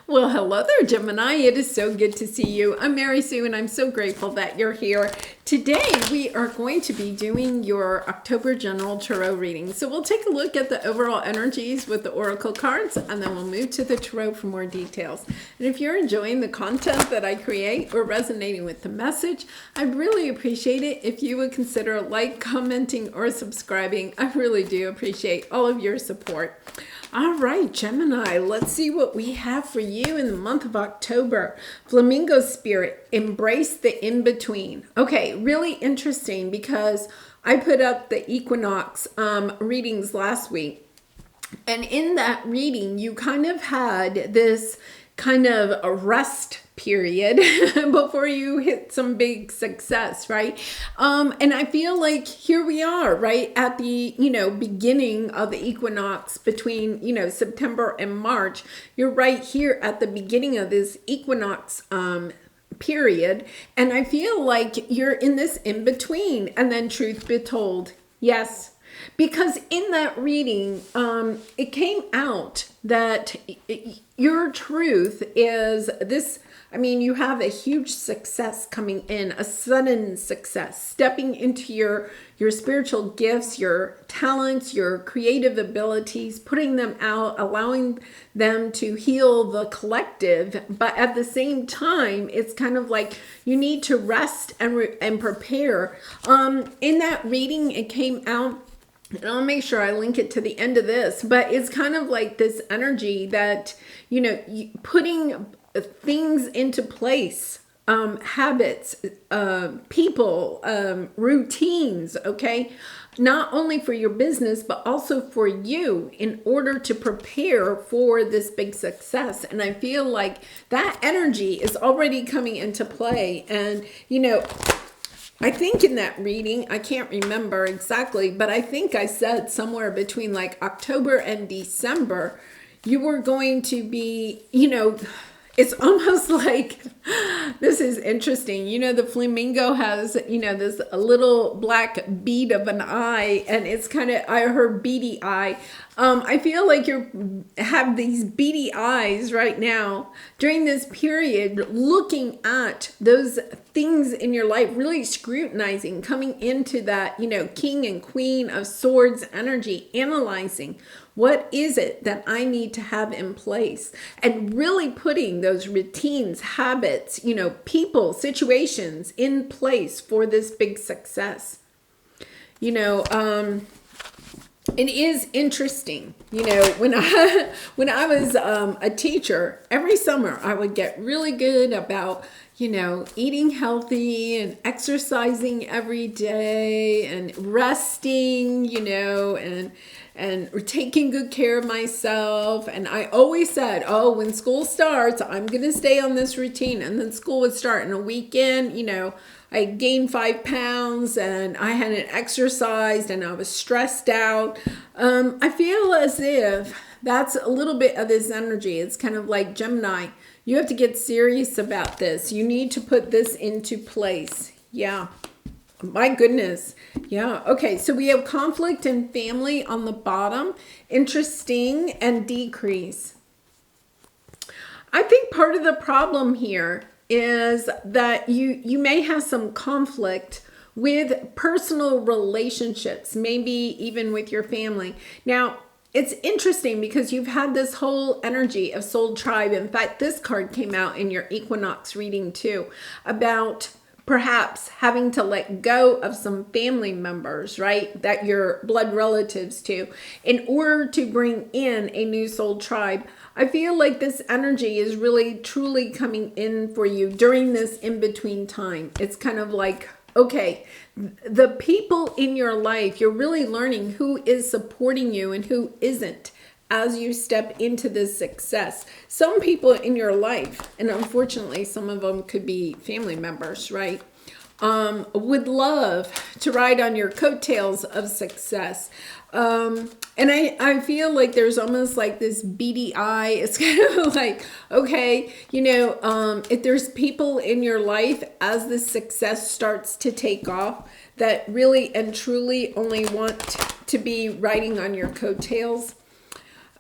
Well, hello there, Gemini. It is so good to see you. I'm Mary Sue, and I'm so grateful that you're here. Today, we are going to be doing your October General Tarot reading. So we'll take a look at the overall energies with the Oracle cards, and then we'll move to the Tarot for more details. And if you're enjoying the content that I create or resonating with the message, I'd really appreciate it if you would consider commenting, or subscribing. I really do appreciate all of your support. All right, Gemini, let's see what we have for you in the month of October. Flamingo spirit, embrace the in-between. Okay, really interesting because I put up the equinox readings last week. And in that reading, you kind of had this kind of a rest period before you hit some big success, right? And I feel like here we are, right at the, beginning of the equinox between, September and March. You're right here at the beginning of this equinox period. And I feel like you're in this in between. And then truth be told, yes. Because in that reading, it came out that your truth is this. I mean, you have a huge success coming in, a sudden success, stepping into your spiritual gifts, your talents, your creative abilities, putting them out, allowing them to heal the collective. But at the same time, it's kind of like you need to rest and prepare. In that reading, it came out, and I'll make sure I link it to the end of this, but it's kind of like this energy that, putting things into place, habits, people, routines, okay? Not only for your business, but also for you in order to prepare for this big success. And I feel like that energy is already coming into play. And, I think in that reading, I can't remember exactly, but I think I said somewhere between like October and December, you were going to be, it's almost like, this is interesting. The flamingo has, this a little black bead of an eye, and it's kind of, I heard beady eye. I feel like you have these beady eyes right now during this period, looking at those things in your life, really scrutinizing, coming into that, King and Queen of Swords energy, analyzing what is it that I need to have in place, and really putting those routines, habits, people, situations in place for this big success. It is interesting, when I was a teacher, every summer I would get really good about, eating healthy and exercising every day and resting, and taking good care of myself. And I always said, when school starts, I'm going to stay on this routine. And then school would start in a weekend, I gained 5 pounds and I hadn't exercised and I was stressed out. I feel as if that's a little bit of this energy. It's kind of like, Gemini, you have to get serious about this. You need to put this into place. Yeah. My goodness. Yeah. Okay. So we have conflict and family on the bottom. Interesting, and decrease. I think part of the problem here is that you may have some conflict with personal relationships, maybe even with your family. Now, it's interesting because you've had this whole energy of soul tribe. In fact, this card came out in your equinox reading too, about perhaps having to let go of some family members, right, that you're blood relatives to, in order to bring in a new soul tribe. I feel like this energy is really truly coming in for you during this in-between time. It's kind of like, okay, the people in your life, you're really learning who is supporting you and who isn't as you step into this success. Some people in your life, and unfortunately some of them could be family members, right, would love to ride on your coattails of success. And I feel like there's almost like this beady eye. It's kind of like, okay, if there's people in your life as the success starts to take off that really and truly only want to be riding on your coattails,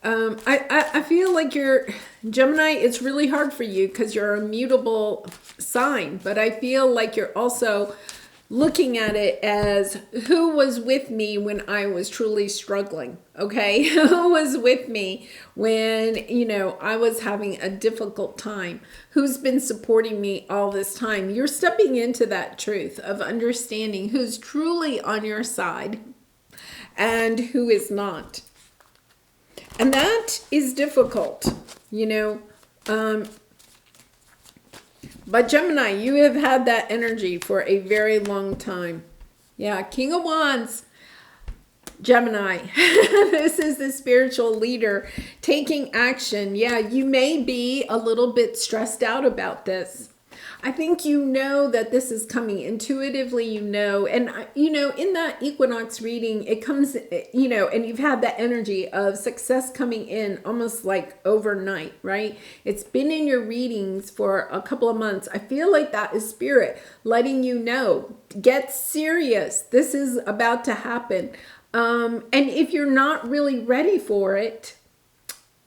I feel like you're Gemini, it's really hard for you because you're a mutable sign, but I feel like you're also looking at it as who was with me when I was truly struggling, okay? Who was with me when, I was having a difficult time? Who's been supporting me all this time? You're stepping into that truth of understanding who's truly on your side and who is not. And that is difficult, you know. But Gemini, you have had that energy for a very long time. Yeah, King of Wands, Gemini. This is the spiritual leader taking action. Yeah, you may be a little bit stressed out about this. I think you know that this is coming intuitively, and in that equinox reading, it comes, and you've had that energy of success coming in almost like overnight, right? It's been in your readings for a couple of months. I feel like that is spirit letting you know, get serious. This is about to happen. And if you're not really ready for it,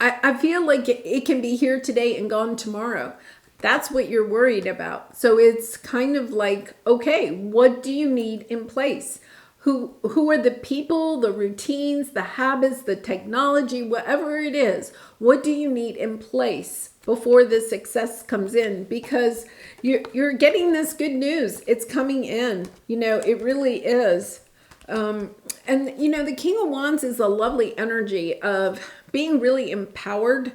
I feel like it can be here today and gone tomorrow. That's what you're worried about. So it's kind of like, okay, what do you need in place? Who are the people, the routines, the habits, the technology, whatever it is? What do you need in place before the success comes in? Because you're getting this good news. It's coming in. It really is. And the King of Wands is a lovely energy of being really empowered.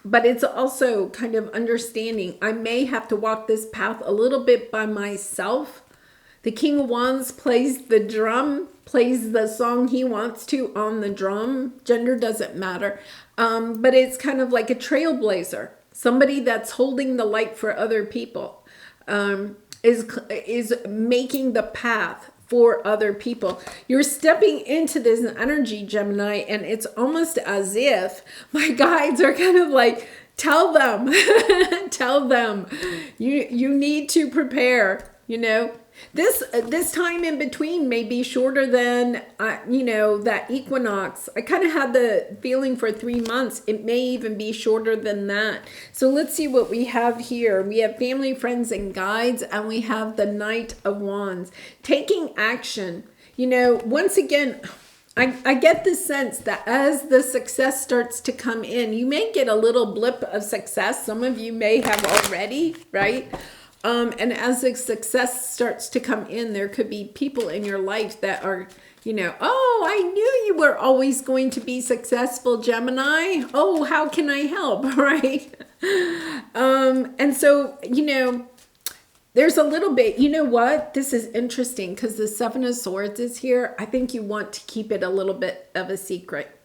But it's also kind of understanding I may have to walk this path a little bit by myself. The King of Wands plays the drum, plays the song he wants to on the drum. Gender doesn't matter. But it's kind of like a trailblazer, somebody that's holding the light for other people, is making the path for other people. You're stepping into this energy, Gemini, and it's almost as if my guides are kind of like, tell them, tell them, you need to prepare, This time in between may be shorter than, that equinox. I kind of had the feeling for 3 months. It may even be shorter than that. So let's see what we have here. We have family, friends, and guides, and we have the Knight of Wands. Taking action. Once again, I get the sense that as the success starts to come in, you may get a little blip of success. Some of you may have already, right? And as the success starts to come in, there could be people in your life that are, oh, I knew you were always going to be successful, Gemini. Oh, how can I help, right? And so, there's a little bit, you know what? This is interesting because the Seven of Swords is here. I think you want to keep it a little bit of a secret.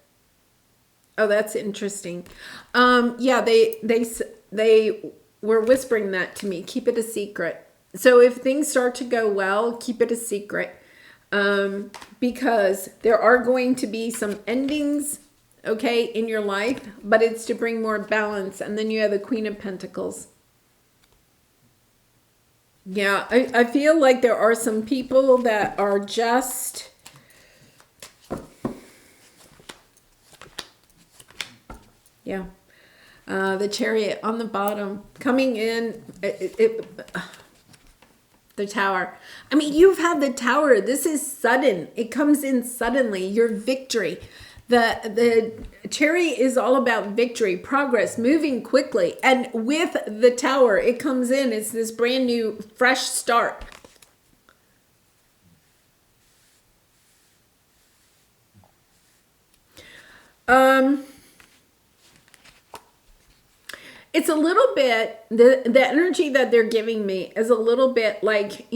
Oh, that's interesting. Yeah, they were whispering that to me. Keep it a secret. So if things start to go well, keep it a secret. Because there are going to be some endings, okay, in your life, but it's to bring more balance. And then you have the Queen of Pentacles. Yeah, I feel like there are some people that are just... Yeah. The Chariot on the bottom coming in, the Tower. I mean, you've had the Tower. This is sudden. It comes in suddenly. Your victory. The Chariot is all about victory, progress, moving quickly. And with the Tower, it comes in. It's this brand new, fresh start. It's a little bit, the energy that they're giving me is a little bit like,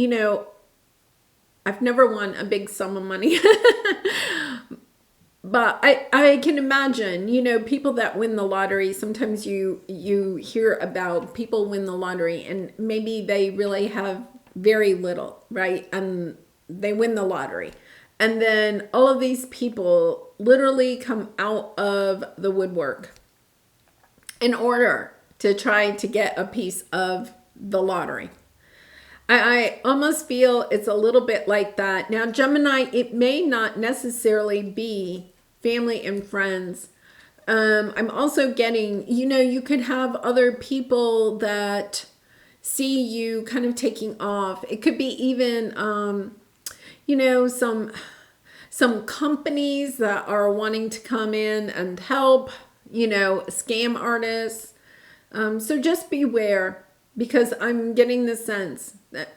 I've never won a big sum of money. But I can imagine, people that win the lottery, sometimes you hear about people win the lottery and maybe they really have very little, right? And they win the lottery. And then all of these people literally come out of the woodwork in order to try to get a piece of the lottery. I almost feel it's a little bit like that. Now, Gemini, it may not necessarily be family and friends. I'm also getting, you could have other people that see you kind of taking off. It could be even, some companies that are wanting to come in and help, scam artists. So just beware, because I'm getting the sense that,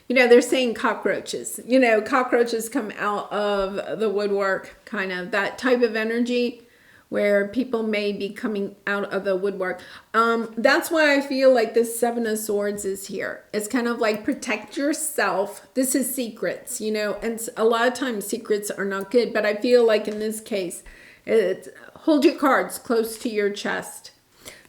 they're saying cockroaches. Cockroaches come out of the woodwork, kind of that type of energy where people may be coming out of the woodwork. That's why I feel like this Seven of Swords is here. It's kind of like protect yourself. This is secrets, and a lot of times secrets are not good. But I feel like in this case, it's hold your cards close to your chest.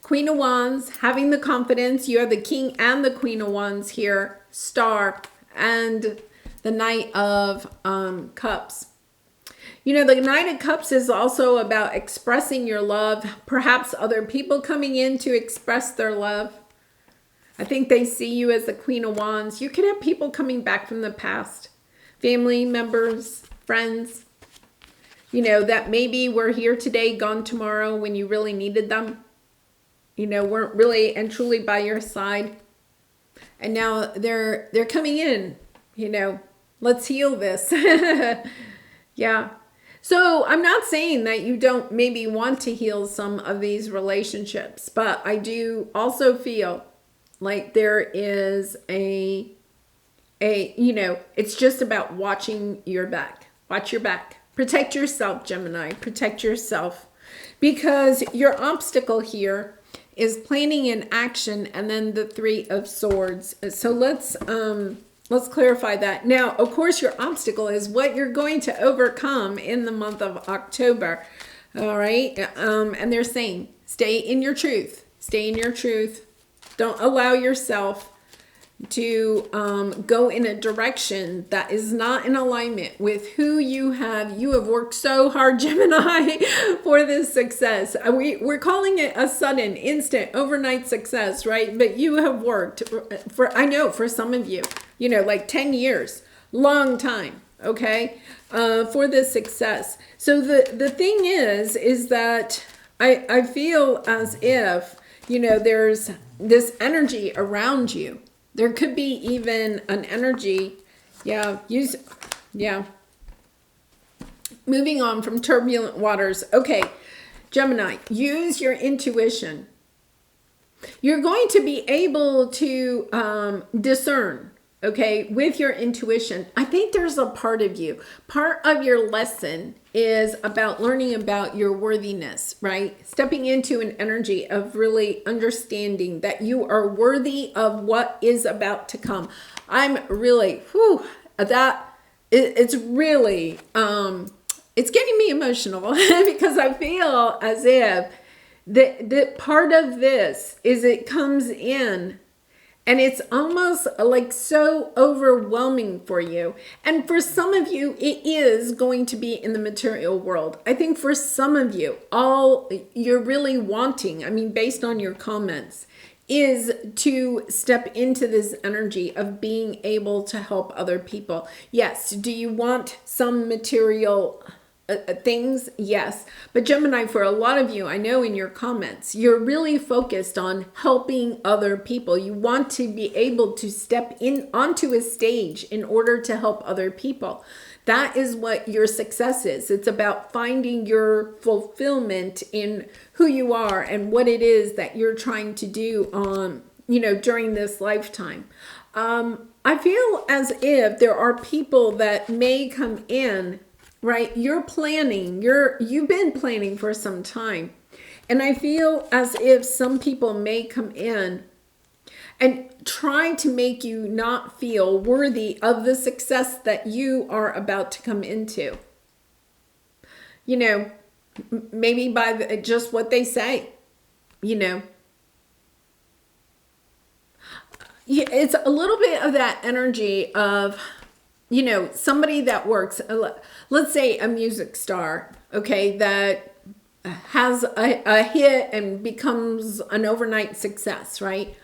Queen of Wands, having the confidence. You have the King and the Queen of Wands here. Star and the Knight of Cups. The Knight of Cups is also about expressing your love. Perhaps other people coming in to express their love. I think they see you as the Queen of Wands. You could have people coming back from the past. Family members, friends. That maybe were here today, gone tomorrow when you really needed them. Weren't really and truly by your side. And now they're coming in, let's heal this. Yeah. So I'm not saying that you don't maybe want to heal some of these relationships, but I do also feel like there is it's just about watching your back. Watch your back. Protect yourself, Gemini. Protect yourself. Because your obstacle here is planning in action, and then the Three of Swords. So let's clarify that. Now, of course, your obstacle is what you're going to overcome in the month of October. All right. And they're saying, stay in your truth. Stay in your truth. Don't allow yourself to go in a direction that is not in alignment with who you have. You have worked so hard, Gemini, for this success. We're calling it a sudden, instant, overnight success, right? But you have worked for some of you, like 10 years, long time, okay, for this success. So the thing is that I feel as if, there's this energy around you. There could be even an energy, Moving on from turbulent waters. Okay, Gemini, use your intuition. You're going to be able to discern, okay, with your intuition. I think there's a part of you. Part of your lesson is about learning about your worthiness, right? Stepping into an energy of really understanding that you are worthy of what is about to come. I'm really, it's really, it's getting me emotional because I feel as if that part of this is it comes in and it's almost like so overwhelming for you. And for some of you, it is going to be in the material world. I think for some of you, all you're really wanting, based on your comments, is to step into this energy of being able to help other people. Yes. Do you want some material things? Yes. But Gemini, for a lot of you, I know in your comments, you're really focused on helping other people. You want to be able to step in onto a stage in order to help other people. That is what your success is. It's about finding your fulfillment in who you are and what it is that you're trying to do during this lifetime. I feel as if there are people that may come in, right? You're planning, you've been planning for some time. And I feel as if some people may come in and try to make you not feel worthy of the success that you are about to come into. Maybe by just what they say, It's a little bit of that energy of, somebody that works, let's say a music star, okay, that has a hit and becomes an overnight success, right?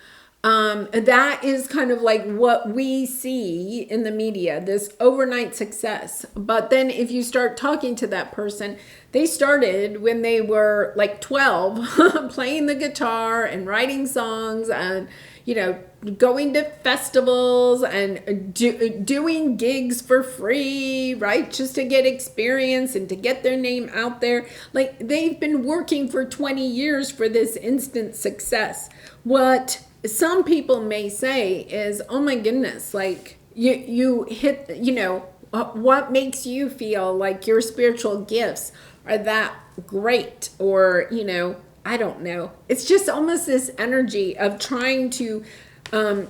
That is kind of like what we see in the media, this overnight success. But then if you start talking to that person, They started when they were like 12, playing the guitar and writing songs and, going to festivals and doing gigs for free, right? Just to get experience and to get their name out there. Like, they've been working for 20 years for this instant success. What some people may say is, oh my goodness, like you hit, what makes you feel like your spiritual gifts are that great? Or, I don't know. It's just almost this energy of trying to,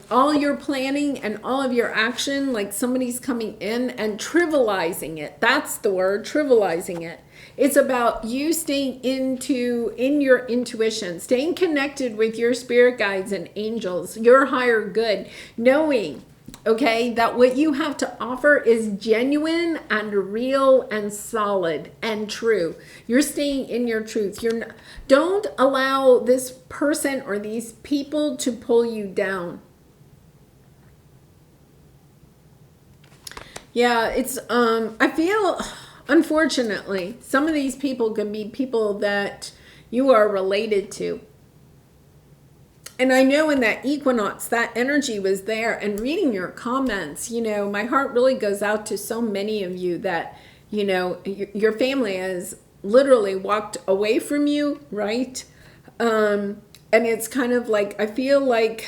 all your planning and all of your action, like somebody's coming in and trivializing it. That's the word, trivializing it. It's about you staying in your intuition, staying connected with your spirit guides and angels, your higher good, knowing, okay, that what you have to offer is genuine and real and solid and true. You're staying in your truth. Don't allow this person or these people to pull you down. Yeah, it's I feel, unfortunately, some of these people can be people that you are related to. And I know in that equinox, that energy was there. And reading your comments, my heart really goes out to so many of you that, your family has literally walked away from you, right? And it's kind of like, I feel like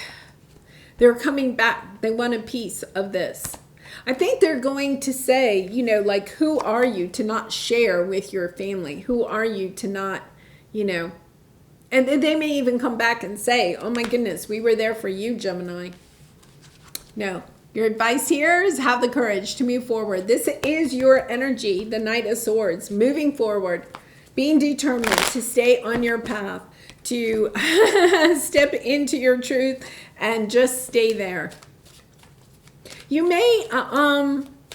they're coming back. They want a piece of this. I think they're going to say, like, who are you to not share with your family? Who are you to not, And they may even come back and say, oh my goodness, we were there for you, Gemini. No, your advice here is have the courage to move forward. This is your energy, the Knight of Swords, moving forward, being determined to stay on your path, to step into your truth and just stay there. You may,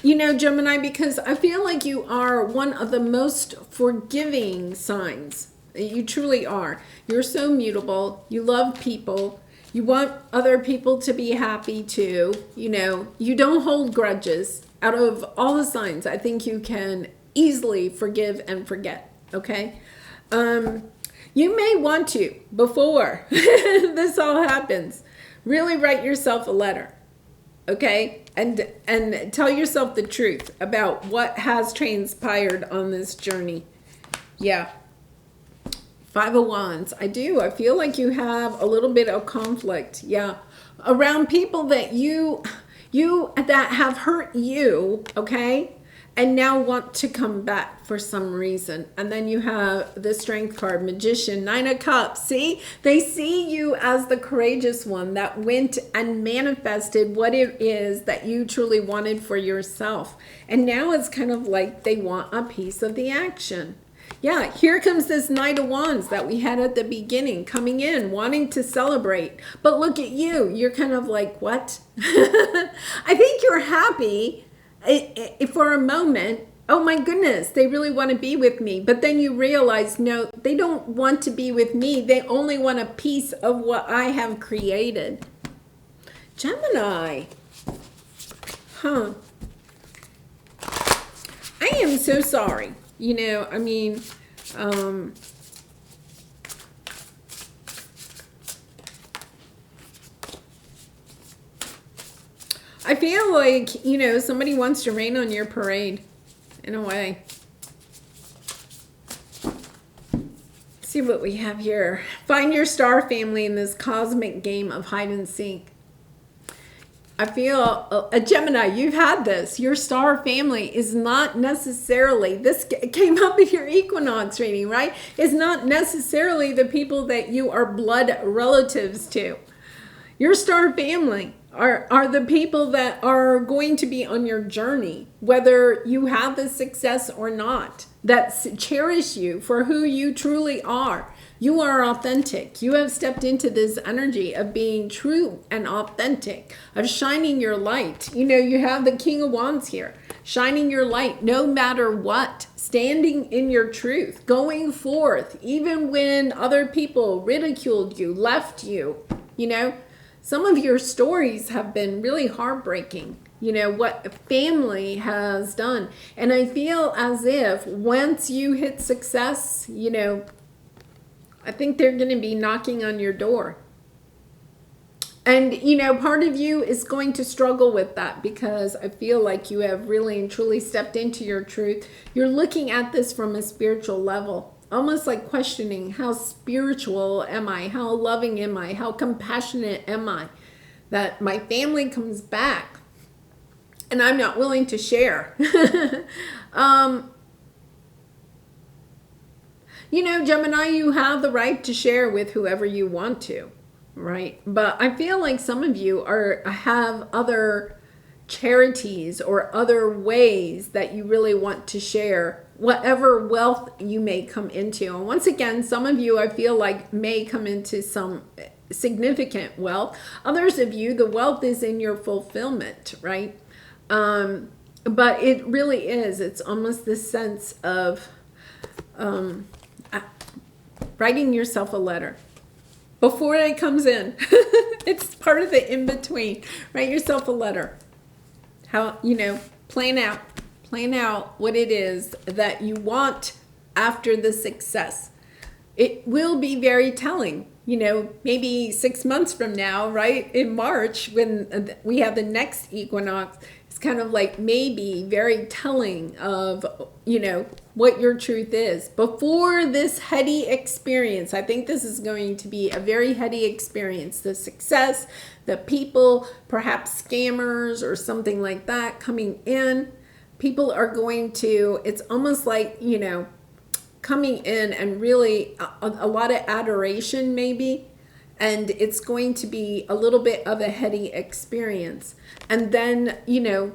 Gemini, because I feel like you are one of the most forgiving signs. You truly are. You're so mutable. You love people. You want other people to be happy too. You don't hold grudges. Out of all the signs, I think you can easily forgive and forget. Okay. You may want to, before this all happens, really write yourself a letter. Okay. And tell yourself the truth about what has transpired on this journey. Yeah. Five of Wands. I do. I feel like you have a little bit of conflict. Yeah. Around people that that have hurt you. Okay. And now want to come back for some reason. And then you have the Strength card, Magician, Nine of Cups. See, they see you as the courageous one that went and manifested what it is that you truly wanted for yourself. And now it's kind of like they want a piece of the action. Yeah, here comes this Knight of Wands that we had at the beginning, coming in, wanting to celebrate. But look at you. You're kind of like, what? I think you're happy for a moment. Oh my goodness, they really want to be with me. But then you realize, no, they don't want to be with me. They only want a piece of what I have created. Gemini. Huh. I am so sorry. I feel like, somebody wants to rain on your parade, in a way. Let's see what we have here. Find your star family in this cosmic game of hide and seek. I feel, a Gemini, you've had this. Your star family is not necessarily, this came up in your equinox reading, right? Is not necessarily the people that you are blood relatives to. Your star family are the people that are going to be on your journey, whether you have the success or not, that cherish you for who you truly are. You are authentic. You have stepped into this energy of being true and authentic, of shining your light. You have the King of Wands here, shining your light no matter what, standing in your truth, going forth, even when other people ridiculed you, left you. Some of your stories have been really heartbreaking. what family has done. And I feel as if once you hit success, I think they're going to be knocking on your door. And, part of you is going to struggle with that because I feel like you have really and truly stepped into your truth. You're looking at this from a spiritual level, almost like questioning, how spiritual am I? How loving am I? How compassionate am I? That my family comes back and I'm not willing to share. Gemini, you have the right to share with whoever you want to. Right. But I feel like some of you have other charities or other ways that you really want to share whatever wealth you may come into. And once again, some of you, I feel like, may come into some significant wealth. Others of you, the wealth is in your fulfillment, right? But it really is. It's almost this sense of writing yourself a letter. Before it comes in, it's part of the in-between. Write yourself a letter. How, plan out what it is that you want after the success. It will be very telling, maybe 6 months from now, right? In March, when we have the next equinox, it's kind of like maybe very telling of, what your truth is. Before this heady experience, I think this is going to be a very heady experience. The success, the people, perhaps scammers or something like that coming in. People are going to, it's almost like, coming in and really a lot of adoration maybe. And it's going to be a little bit of a heady experience. And then,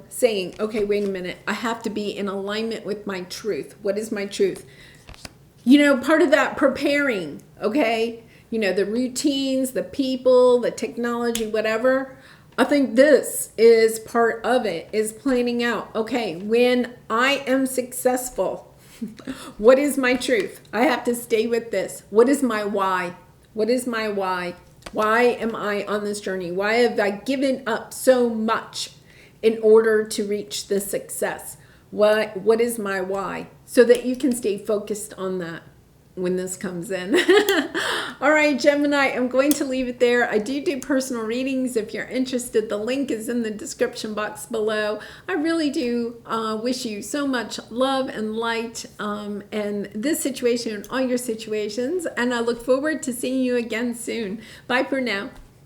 saying, okay, wait a minute, I have to be in alignment with my truth. What is my truth? Part of that preparing, okay? The routines, the people, the technology, whatever. I think this is part of it, is planning out, okay, when I am successful, what is my truth? I have to stay with this. What is my why? What is my why? Why am I on this journey? Why have I given up so much in order to reach this success? What is my why? So that you can stay focused on that when this comes in. All right, Gemini, I'm going to leave it there. I do personal readings. If you're interested, the link is in the description box below. I really do wish you so much love and light in this situation and all your situations. And I look forward to seeing you again soon. Bye for now.